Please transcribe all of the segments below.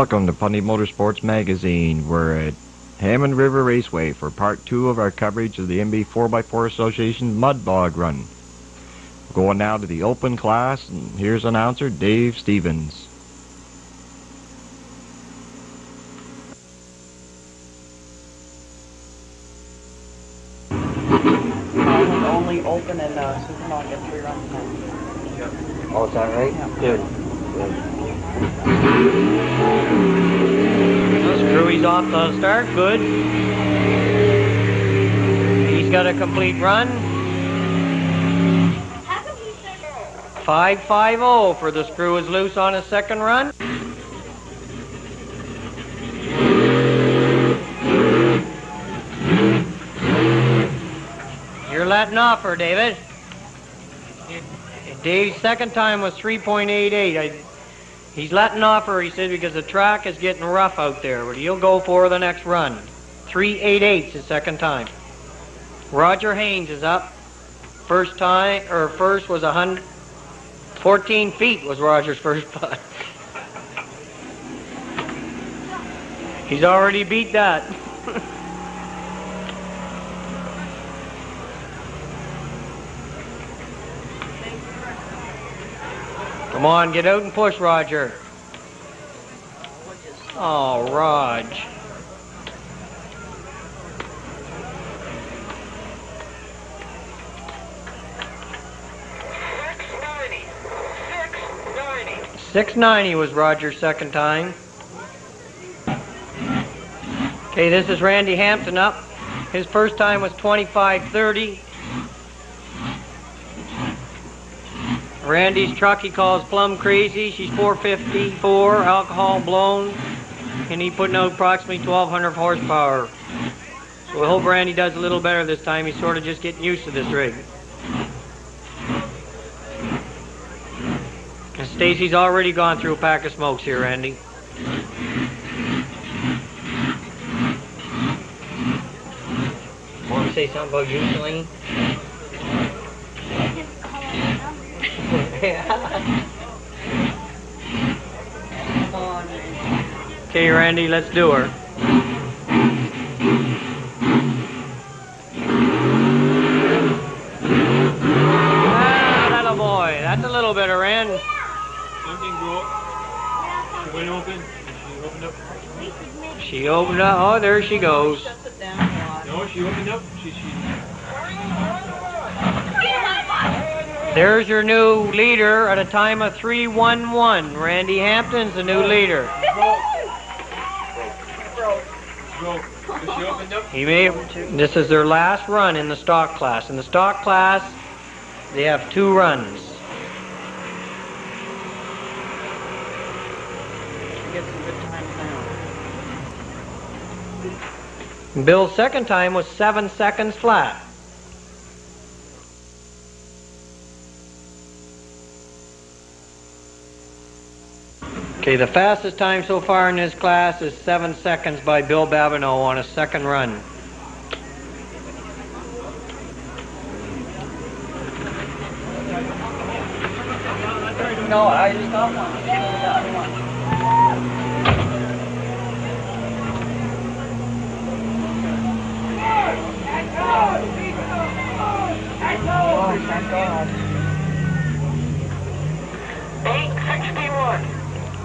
Welcome to Fundy Motorsports Magazine. We're at Hammond River Raceway for part 2 of our coverage of the MB 4x4 Association's Mud Bog Run. We're going now to the open class, and here's announcer Dave Stevens. Only open and Supermodel get 3 runs now. Oh, is that right? Yeah. Good. Screwy's off the start, good. He's got a complete run. 5.50 for the Screw is loose on his second run. You're letting off her, David. Dave's second time was 3.88. He's letting off her, he said, because the track is getting rough out there, but he'll go for the next run. 3.88 his second time. Roger Haynes is up. First was 14 feet was Roger's first putt. He's already beat that. Come on, get out and push, Roger. Oh, Rog. $6.90 was Roger's second time. Okay, this is Randy Hampton up. His first time was 25.30. Randy's truck he calls Plum Crazy. She's 454, alcohol blown, and he's putting out approximately 1,200 horsepower. So we hope Randy does a little better this time. He's sort of just getting used to this rig. And Stacy's already gone through a pack of smokes here, Randy. Want to say something about you, Celine? Okay, Randy, let's do her. Ah, that'll boy. That's a little bit of Rand. Something broke. She went open. She opened up. She opened up. Oh, there she goes. No, she opened up. There's your new leader at a time of 3.11. Randy Hampton's the new leader. She opened up. This is their last run in the stock class. In the stock class, they have 2 runs. She gets some good time now. Bill's second time was 7 seconds flat. Okay, the fastest time so far in this class is 7 seconds by Bill Babineau on a second run. No, I just got one. Oh, thank God. 8.61.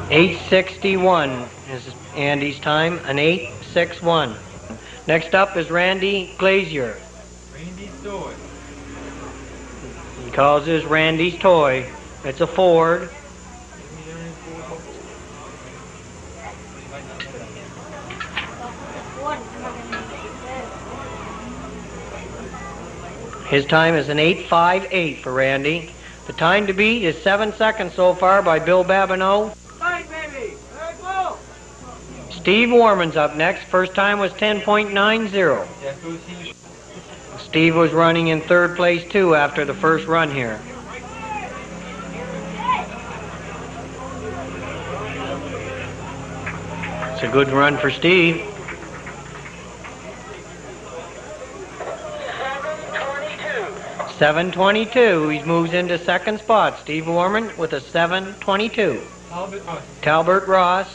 8.61 is Andy's time, an 8.61. Next up is Randy Glazier. Randy's toy. He calls this Randy's toy. It's a Ford. His time is an 8.58 for Randy. The time to beat is 7 seconds so far by Bill Babineau. Steve Warman's up next. First time was 10.90. Steve was running in 3rd place too after the first run here. It's a good run for Steve. 7.22. He moves into second spot. Steve Warman with a 7.22. Talbot Ross.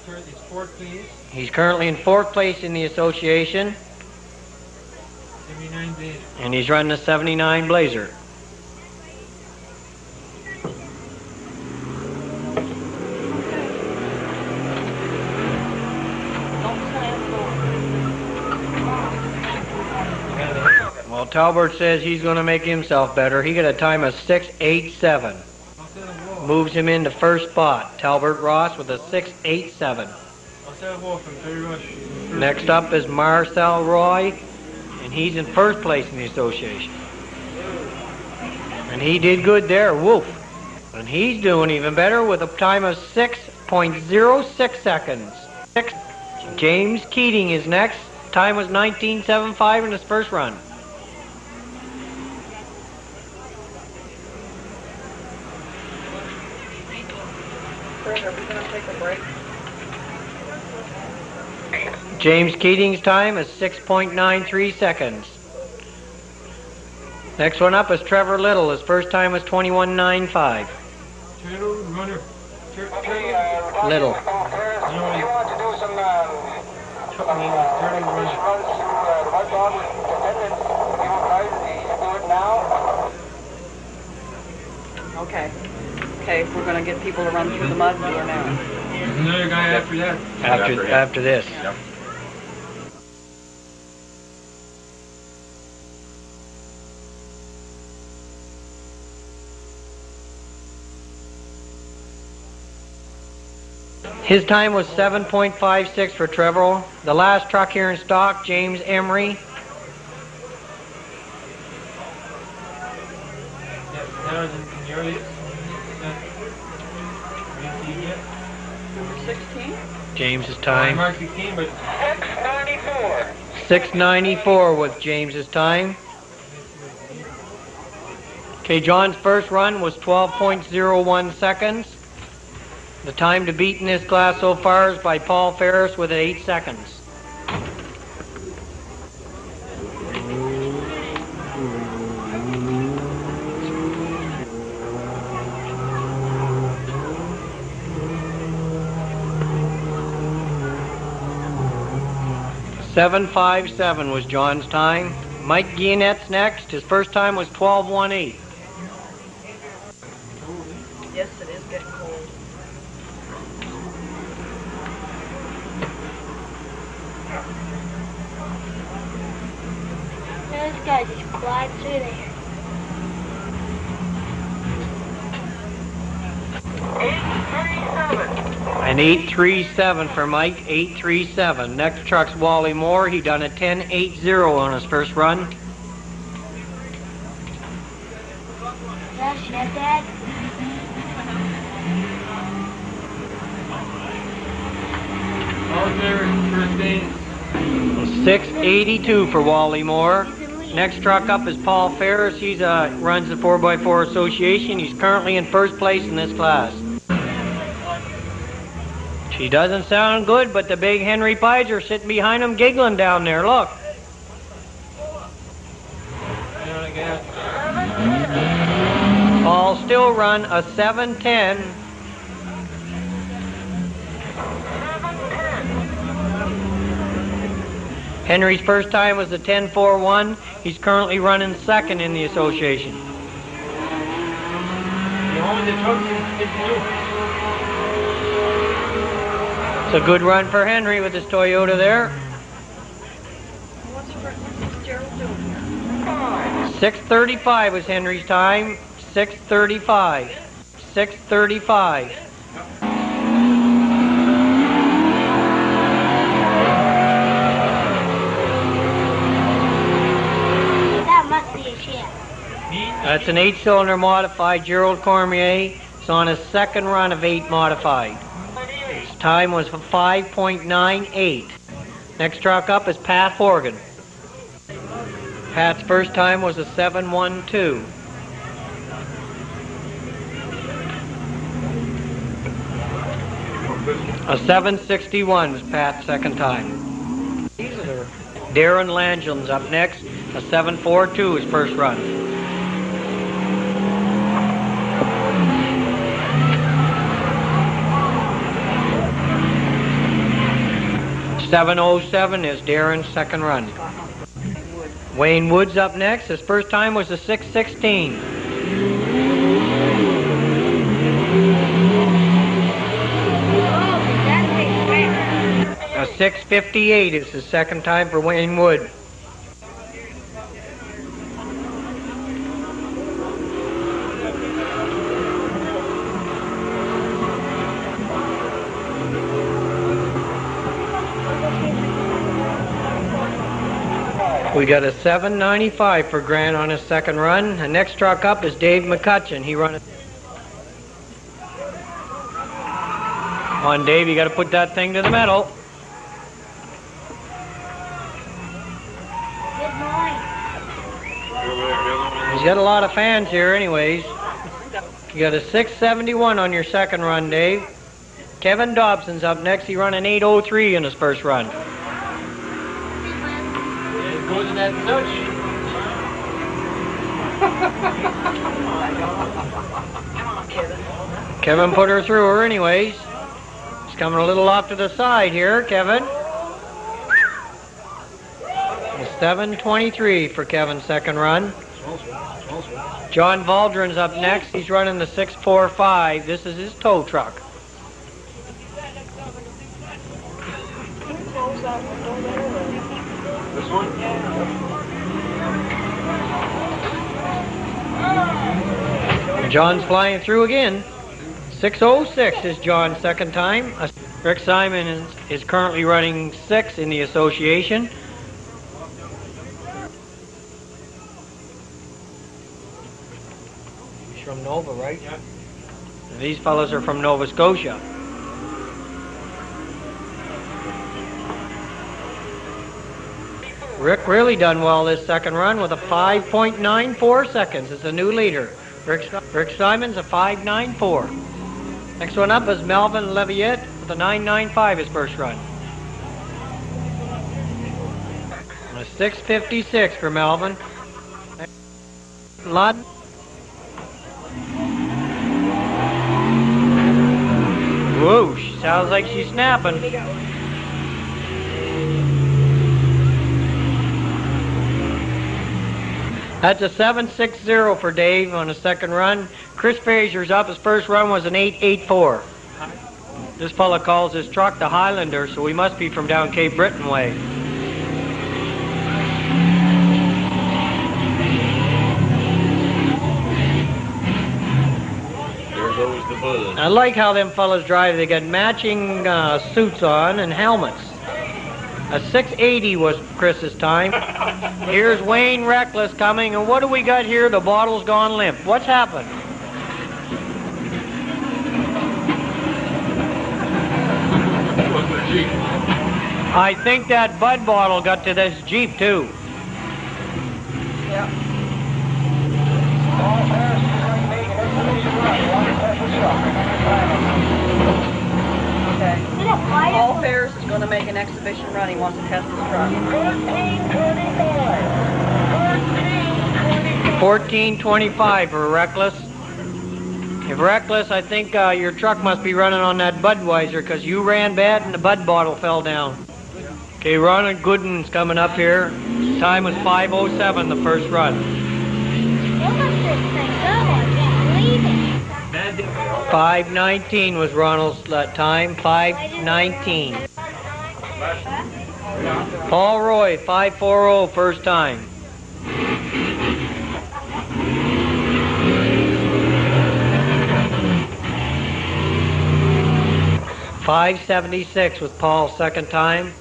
It's fourth place. He's currently in 4th place in the association, 79 days. and he's running a 79 Blazer. Well, Talbert says he's going to make himself better. He got a time of 6.87. Moves him into first spot. Talbert Ross with a 6.87. Next up is Marcel Roy, and he's in 1st place in the association. And he did good there, woof. And he's doing even better with a time of 6.06 seconds. James Keating is next. Time was 19.75 in his first run. Are we going to take a break? James Keating's time is 6.93 seconds. Next one up is Trevor Little. His first time was 21.95. Turtle runner. Little. You want to do some Turtle runner. runs to the mud dog with attendance. You guys, you do it now? Okay. Okay, we're going to get people to run through the mud door now. There's another guy after that. After this. Yep. His time was 7.56 for Trevor. The last truck here in stock, James Emery. That was in the early. Number 16? James's I time. marked 16, but 694. 6.94 was James's time. Okay, John's first run was 12.01 seconds. The time to beat in this class so far is by Paul Ferris with 8 seconds. .757 was John's time. Mike Guillenet's next. His first time was 12.18. Yes, it is getting cold. This guy just glides through there. 837. An 8.37 for Mike, 8.37. Next truck's Wally Moore. He done a 10.80 on his first run. That's your dad. all there first base. 6.82 for Wally Moore. Next truck up is Paul Ferris. He runs the 4x4 Association. He's currently in first place in this class. She doesn't sound good, but the big Henry Pizer sitting behind him giggling down there. Look. Paul still run a 7.10. Henry's first time was a 10.41. He's currently running second in the association. It's a good run for Henry with his Toyota there. What's Gerald doing? 6.35 was Henry's time. 6.35. 6.35. That must be a ship. That's an 8-cylinder modified Gerald Cormier. It's on his second run of 8 modified. His time was 5.98. Next truck up is Pat Horgan. Pat's first time was a 7.12. A 7.61 was Pat's second time. Darren Langeland's up next. A 7.42 his first run. 7:07 is Darren's second run. Wayne Woods up next. His first time was a 6:16. A 6:58 is his second time for Wayne Wood. We got a 7:95 for Grant on his second run. The next truck up is Dave McCutcheon. He run it. On Dave, you got to put that thing to the metal. Good morning. He's got a lot of fans here anyways. You got a 6:71 on your second run, Dave. Kevin Dobson's up next. He run an 8:03 in his first run. Goes in that Dutch. Kevin put her through her anyways. He's coming a little off to the side here, Kevin. A 7:23 for Kevin's second run. John Valdron's up next. He's running the 6:45. This is his tow truck. This one? John's flying through again. 6:06 is John's second time. Rick Simon is currently running 6 in the association. He's from Nova, right? Yeah. These fellows are from Nova Scotia. Rick really done well this second run with a 5.94 seconds. It's a new leader. Rick Simon's a 5.94. Next one up is Melvin Leviette with a 9.95 his first run. And a 6.56 for Melvin. Lud. Whoosh, sounds like she's snapping. That's a 7.60 for Dave on his second run. Chris Frazier's up. His first run was an 8.84. This fella calls his truck the Highlander, so he must be from down Cape Breton way. There's always the buzz. I like how them fellas drive. They got matching suits on and helmets. A 6.80 was Chris's time. Here's Wayne Reckless coming, and what do we got here? The bottle's gone limp. What's happened? I think that Bud bottle got to this Jeep too. Paul Ferris is going to make an exhibition run. He wants to test his truck. 14.25 for Reckless. If Reckless, I think your truck must be running on that Budweiser because you ran bad and the Bud bottle fell down. Okay, Ronald Gooden's coming up here. His time was 5:07 the first run. What was this thing go? I can't believe it. 5:19 was Ronald's time. 5:19. Paul Roy, 5:40 first time. $5.76 with Paul's second time.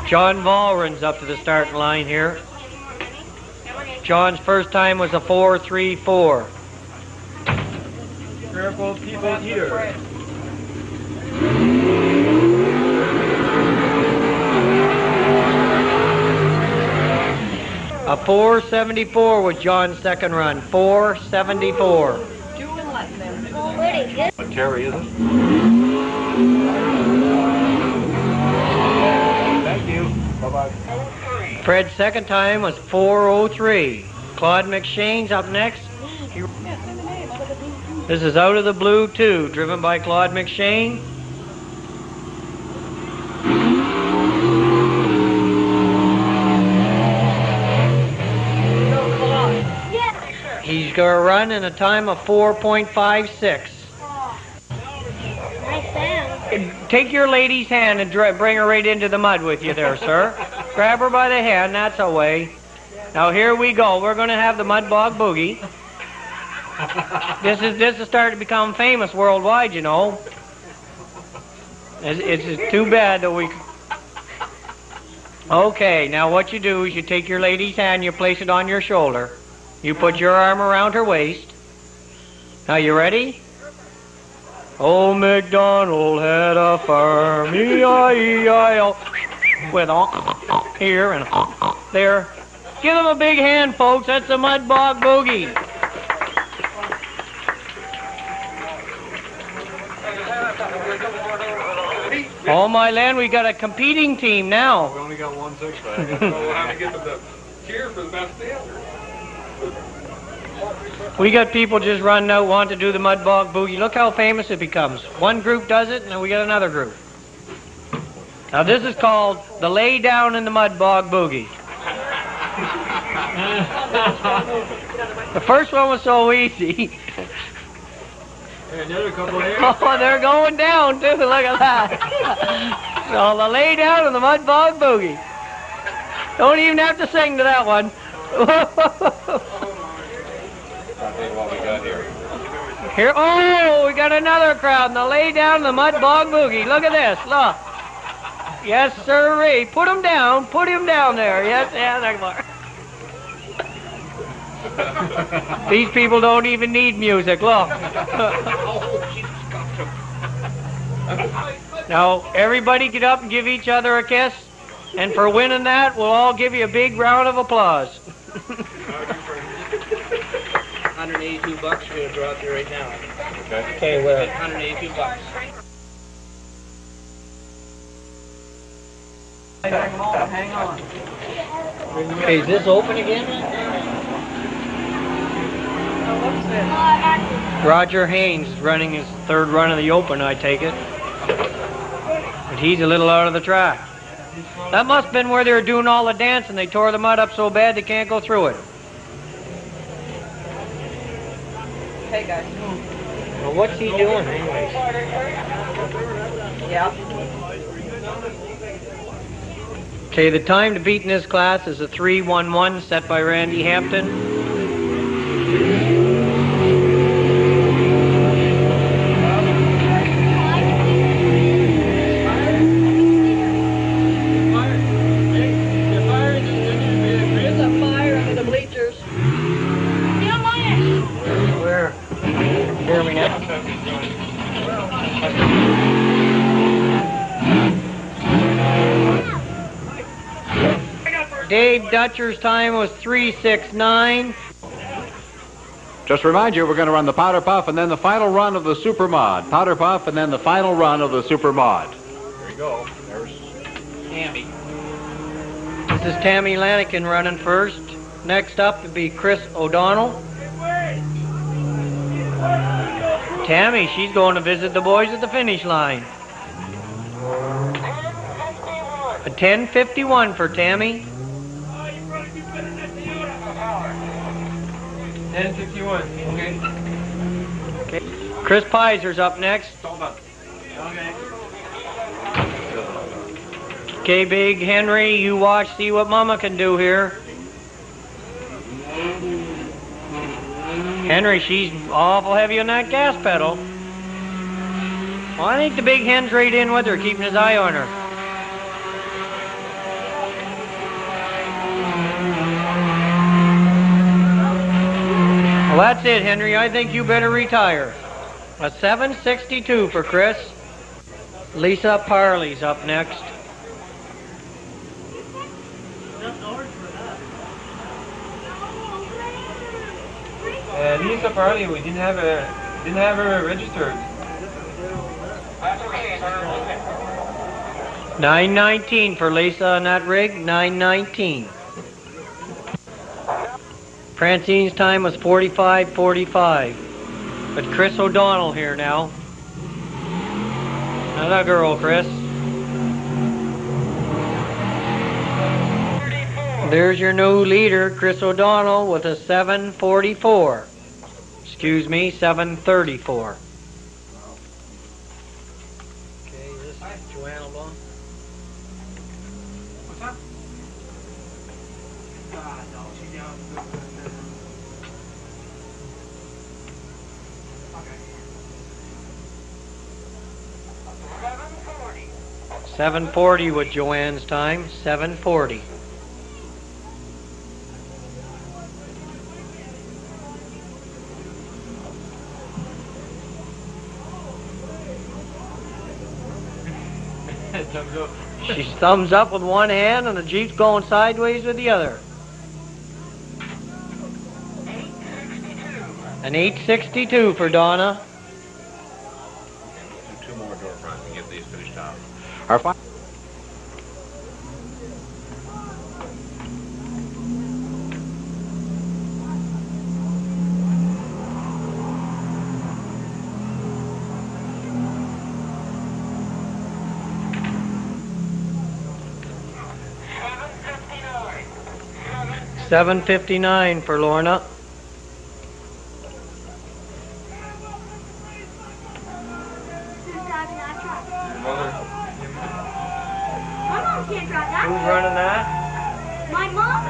John Valren's up to the starting line here. John's first time was a 4.34. Careful, people here. A 4.74 was John's second run. 4.74. Pretty good. What Terry is it? Thank you. Bye-bye. Fred's second time was 4.03. Claude McShane's up next. This is Out of the Blue 2, driven by Claude McShane. going to run in a time of 4.56. Nice sound. Take your lady's hand and bring her right into the mud with you there, sir. Grab her by the hand, that's the way. Now here we go. We're going to have the Mud Bog Boogie. This is starting to become famous worldwide, you know. It's too bad that we... Okay, now what you do is you take your lady's hand, you place it on your shoulder. You put your arm around her waist. Now you ready? Old MacDonald had a farm, E-I-E-I-O, with here and there. Give them a big hand, folks. That's the Mud Bog Boogie. Oh my land, we got a competing team now. We only got 1 6-pack. So we'll have to get them to cheer for the best dancer. We got people just running out wanting to do the Mud Bog Boogie. Look how famous it becomes. One group does it, and then we got another group. Now this is called the Lay Down in the Mud Bog Boogie. The first one was so easy. Another couple here. Oh, they're going down too. Look at that. So the Lay Down in the Mud Bog Boogie. Don't even have to sing to that one. What we got here. Here, oh, we got another crowd. And the Lay Down in the Mud Bog Boogie. Look at this. Look. Yes, sirree. Put him down. Put him down there. Yes, yeah, there you are. These people don't even need music. Look. Now, everybody get up and give each other a kiss. And for winning that, we'll all give you a big round of applause. $182 we're going to draw out there right now. Okay, well. $182. Hang on. Okay, is this open again? What's this? Roger Haynes is running his third run of the Open, I take it. But he's a little out of the track. That must have been where they were doing all the dancing. They tore the mud up so bad they can't go through it. Hey, guys. Well, what's he doing anyways? Yeah. Okay, the time to beat in this class is a 3:11 set by Randy Hampton. Dave Dutcher's time was 3:69. Just remind you, we're going to run the Powder Puff and then the final run of the Super Mod. Powder Puff and then the final run of the Super Mod. There you go. There's Tammy. This is Tammy Lanigan running first. Next up would be Chris O'Donnell. Tammy, she's going to visit the boys at the finish line. A 10:51 for Tammy. 10:51. Okay. Okay. Chris Piser's up next. Okay, Big Henry, you watch, see what Mama can do here. Henry, she's awful heavy on that gas pedal. Well, I think the Big Hen's right in with her, keeping his eye on her. Well, that's it, Henry. I think you better retire. A 7:62 for Chris. Lisa Parley's up next. Lisa Farley, we didn't have her registered. 9:19 for Lisa on that rig. 9:19. Francine's time was 45:45. But Chris O'Donnell here now. Another girl, Chris. There's your new leader, Chris O'Donnell, with a 7:44. excuse me, 7:34. Okay, this is Joanna Long. What's up? No, she's down. Okay. 7:40 with Joanne's time. 7:40. Thumbs up. She thumbs up with one hand and the Jeep's going sideways with the other. An 8:62 for Donna. Two more door fronts to get these finished out. Our final. $7.59 for Lorna. Who's driving that truck? Mother. My mom can't drive that. Who's running that? My mom?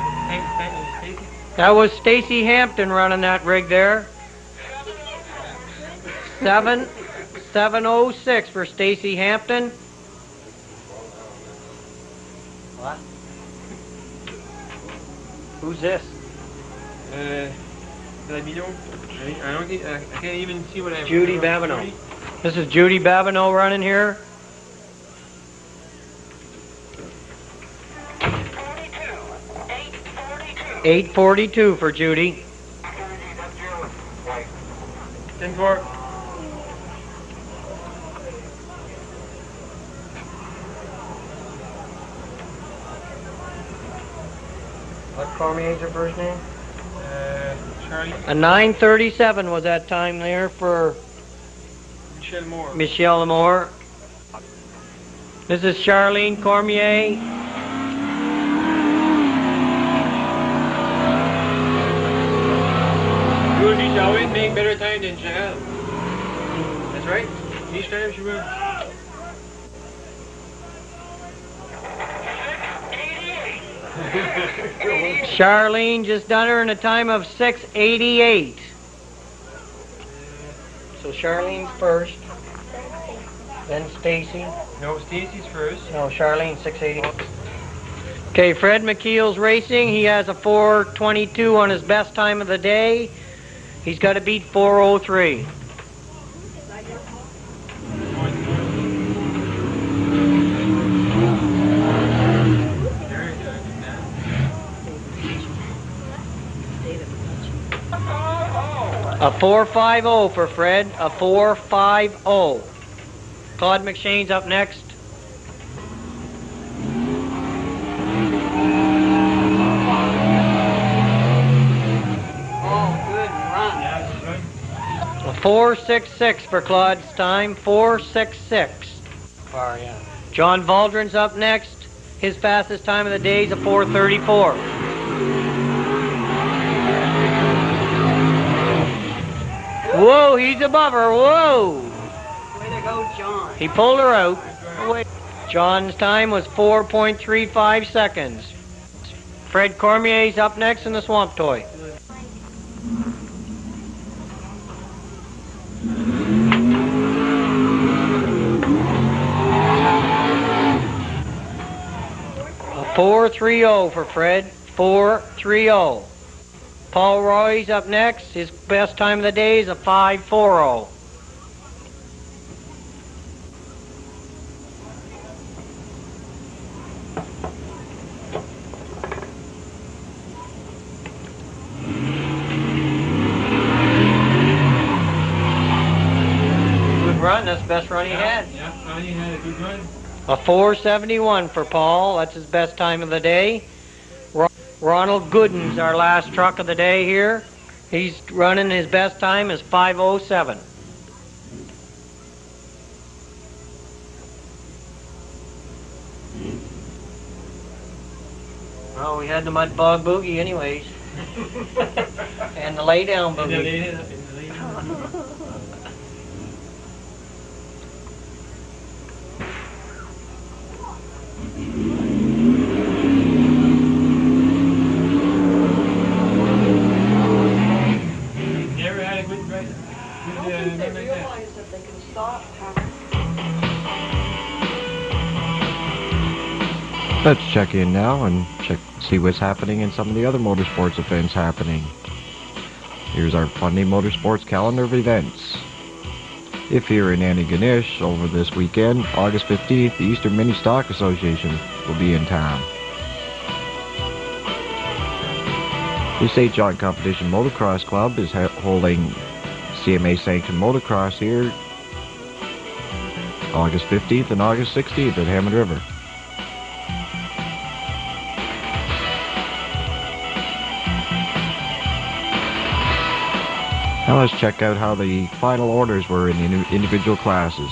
Stacy? That was Stacy Hampton running that rig there. 7:06 for Stacy Hampton. What? Who's this? Babineau. I don't think, I can't even see what I'm... Judy Babineau. This is Judy Babineau running here. 8:42 for Judy. 10-4. What Cormier's her first name? Charlie. A 9:37 was that time there for Michelle Moore. Michelle Moore. This is Charlene Cormier. Judy shall always make better time than Chanel. That's right. Each time she will. Charlene just done her in a time of 6:88. So Charlene's first, then Stacy. No, Stacy's first. No, Charlene 6:88. Okay, Fred McKeel's racing. He has a 4:22 on his best time of the day. He's got to beat 4:03. A 4.50 for Fred. A 4.50. Claude McShane's up next. A 4.66 for Claude's time. 4.66. Far, yeah. John Valdron's up next. His fastest time of the day is a 4.34. Whoa, he's above her. Whoa. Way to go, John. He pulled her out. Wait. John's time was 4.35 seconds. Fred Cormier's up next in the Swamp Toy. A 4.30 for Fred. 4.30. Paul Roy's up next. His best time of the day is a 5.40. Good run. That's the best run he had. Yeah, Ronnie had a good run. A 4.71 for Paul. That's his best time of the day. Ronald Gooden's our last truck of the day here. He's running, his best time is 5.07. Well, we had the mud bog boogie anyways. And the lay down boogie. Let's check in now and see what's happening in some of the other motorsports events happening. Here's our Fundy Motorsports calendar of events. If you're in Antigonish over this weekend, August 15th, the Eastern Mini Stock Association will be in town. The St. John Competition Motocross Club is holding CMA sanctioned motocross here August 15th and August 16th at Hammond River. Now let's check out how the final orders were in the individual classes.